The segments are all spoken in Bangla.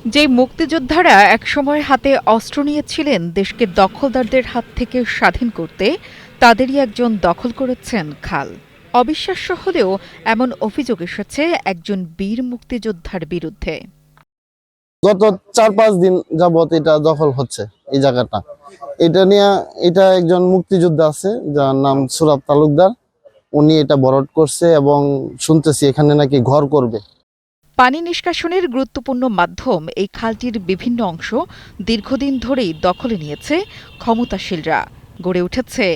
যে মুক্তিযোদ্ধারা একসময় হাতে অস্ত্র নিয়েছিলেন দেশকে দখলদারদের হাত থেকে স্বাধীন করতে, তাদেরই একজন দখল করেছেন খাল। অবিশ্বাস্য হলেও এমন অভিযোগ এসেছে একজন বীর মুক্তিযোদ্ধার বিরুদ্ধে। গত 4-5 দিন যাবত এটা দখল হচ্ছে এই জায়গাটা। এটা একজন মুক্তিযোদ্ধা আছে যার নাম সুরাব তালুকদার, উনি এটা ভরাট করছে এবং শুনতেছি এখানে নাকি ঘর করবে। পানি নিষ্কাশনের গুরুত্বপূর্ণ মাধ্যম এই খালটির বিভিন্ন অংশ দীর্ঘদিন ধরেই দখলে নিয়েছে ক্ষমতাশীলরা, গড়ে উঠেছে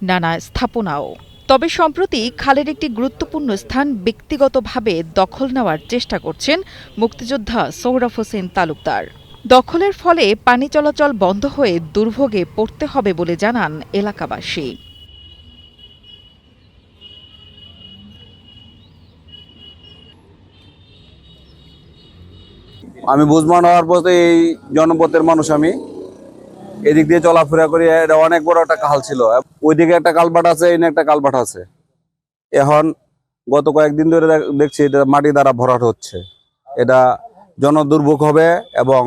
নানা স্থাপনাও। তবে সম্প্রতি খালের একটি গুরুত্বপূর্ণ স্থান ব্যক্তিগতভাবে দখল নেওয়ার চেষ্টা করছেন মুক্তিযোদ্ধা সোহরাব হোসেন তালুকদার। দখলের ফলে পানি চলাচল বন্ধ হয়ে দুর্ভোগে পড়তে হবে বলে জানান এলাকাবাসী। আমি বুঝমান হওয়ার পথে এই জনপথের মানুষ, আমি এদিক দিয়ে চলাফেরা করি। এটা অনেক বড় একটা খাল ছিল, ওইদিকে একটা কালভার্ট আছে, এখানে একটা কালভার্ট আছে। এখন গত কয়েকদিন ধরে দেখছি এটা মাটি দ্বারা ভরাট হচ্ছে। এটা জনদুর্ভোগ হবে এবং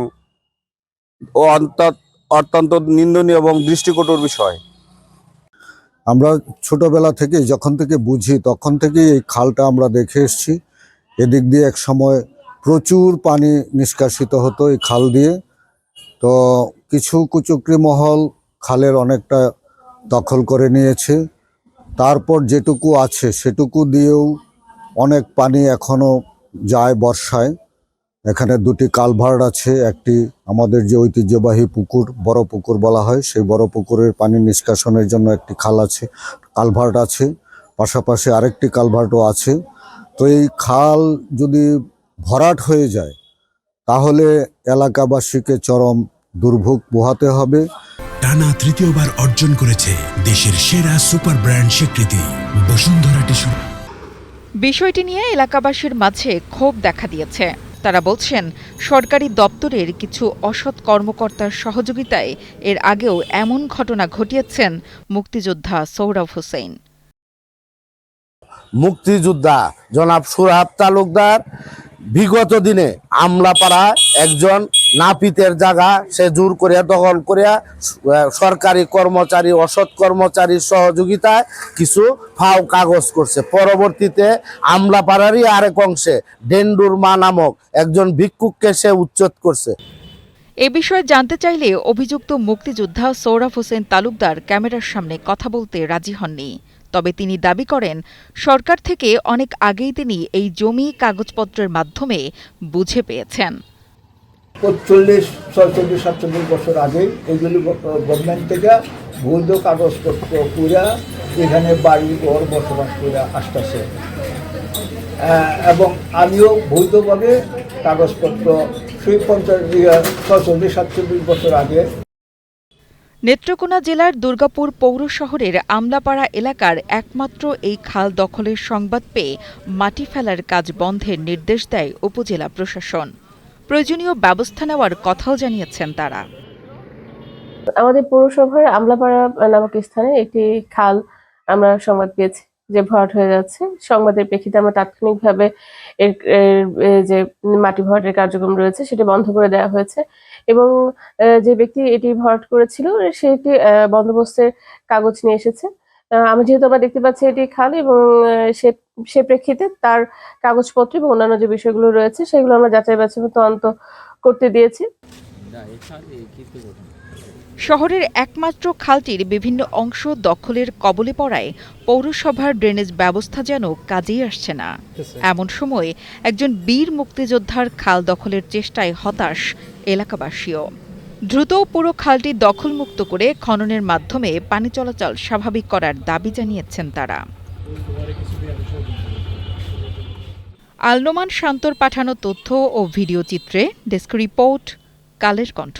অত্যন্ত নিন্দনীয় এবং দৃষ্টিকটুর বিষয়। আমরা ছোটবেলা থেকে যখন থেকে বুঝি তখন থেকে এই খালটা আমরা দেখে এসেছি। এদিক দিয়ে এক সময় প্রচুর পানি নিষ্কাশিত হতো এই খাল দিয়ে। তো কিছু কুচক্রী মহল খালের অনেকটা দখল করে নিয়েছে। তারপর যেটুকু আছে সেটুকু দিয়েও অনেক পানি এখনো যায় বর্ষায়। এখানে দুটি কালভার্ট আছে, একটি আমাদের যে ঐতিহ্যবাহী পুকুর, বড় পুকুর বলা হয়, সেই বড় পুকুরের পানি নিষ্কাশনের জন্য একটি খাল আছে, কালভার্ট আছে, পাশাপাশি আরেকটি কালভার্টও আছে। তো এই খাল যদি ভরাট হয়ে যায় তাহলে এলাকাবাসীকে চরম দুর্ভোগ পোহাতে হবে। টানা তৃতীয়বার অর্জন করেছে দেশের সেরা সুপার ব্র্যান্ড স্বীকৃতি বসুন্ধরা টিস্যু। বিষয়টি নিয়ে এলাকাবাসীর মাঝে ক্ষোভ দেখা দিয়েছে। তারা বলছেন, সরকারি দপ্তরের কিছু অসৎ কর্মকর্তার সহযোগিতায় এর আগেও এমন ঘটনা ঘটিয়েছেন মুক্তিযোদ্ধা সোহরাব হোসেন। মুক্তিযোদ্ধা জনাব সুরাব তালুকদার বিগত দিনে আমলাপাড়া একজন নাপিতের জায়গা সে জোর করিয়া দখল করিয়া সরকারি কর্মচারী, অসৎ কর্মচারীর সহযোগিতায় কিছু ফাও কাগজ করছে। পরবর্তীতে আমলাপাড়ারই আরেক অংশে ডেন্ডুর মা নামক একজন ভিক্ষুককে সে উচ্ছেদ করছে। এ বিষয়ে জানতে চাইলে অভিযুক্ত মুক্তিযোদ্ধা সোহরাব হোসেন তালুকদার ক্যামেরার সামনে কথা বলতে রাজি হননি। তবে তিনি দাবি করেন, সরকার থেকে অনেক আগেই তিনি এই জমি কাগজপত্রের মাধ্যমে বুঝে পেয়েছেন। 45-46-47 বছর আগে এইগুলি গভর্নমেন্ট থেকে বৈধ কাগজপত্র পুরা এখানে বাড়ি ঘর বসবাস করে আসতেছে এবং আমিও বৈধভাবে কাগজপত্র সেই 46-47 বছর আগে। নেত্রকোনা জেলার দুর্গাপুর পৌর শহরের আমলাপাড়া এলাকার একমাত্র এই খাল দখলের সংবাদ পেয়ে মাটি ফেলার কাজ বন্ধের নির্দেশ দেয় উপজেলা প্রশাসন। প্রয়োজনীয় ব্যবস্থা নেওয়ার কথাও জানিয়েছেন তারা। আমাদের পৌরসভার আমলাপাড়া নামক স্থানে একটি খাল আমরা সংবাদ পেয়েছি যে ভরাট হয়ে যাচ্ছে। সংবাদের প্রেক্ষিতে আমরা তাৎক্ষণিকভাবে যে মাটি ভরাটের কার্যক্রম রয়েছে সেটি বন্ধ করে দেওয়া হয়েছে এবং যে ব্যক্তি এটি ভরাট করেছিল সেটি বন্দোবস্তের কাগজ নিয়ে এসেছে। যেহেতু আমরা দেখতে পাচ্ছি এটি খাল এবং সে প্রেক্ষিতে তার কাগজপত্র এবং অন্যান্য যে বিষয়গুলো রয়েছে সেগুলো আমরা যাচাই বাছাই তদন্ত করতে দিয়েছি। শহরের একমাত্র খালটির বিভিন্ন অংশ দখলের কবলে পড়ায় পৌরসভার ড্রেনেজ ব্যবস্থা যেন কাজেই আসছে না। এমন সময় একজন বীর মুক্তিযোদ্ধার খাল দখলের চেষ্টায় হতাশ এলাকাবাসীও। দ্রুত পুরো খালটি দখলমুক্ত করে খননের মাধ্যমে পানি চলাচল স্বাভাবিক করার দাবি জানিয়েছেন তারা। আল নোমান শান্তর পাঠানো তথ্য ও ভিডিও চিত্রে ডেস্ক রিপোর্ট, কালের কণ্ঠ।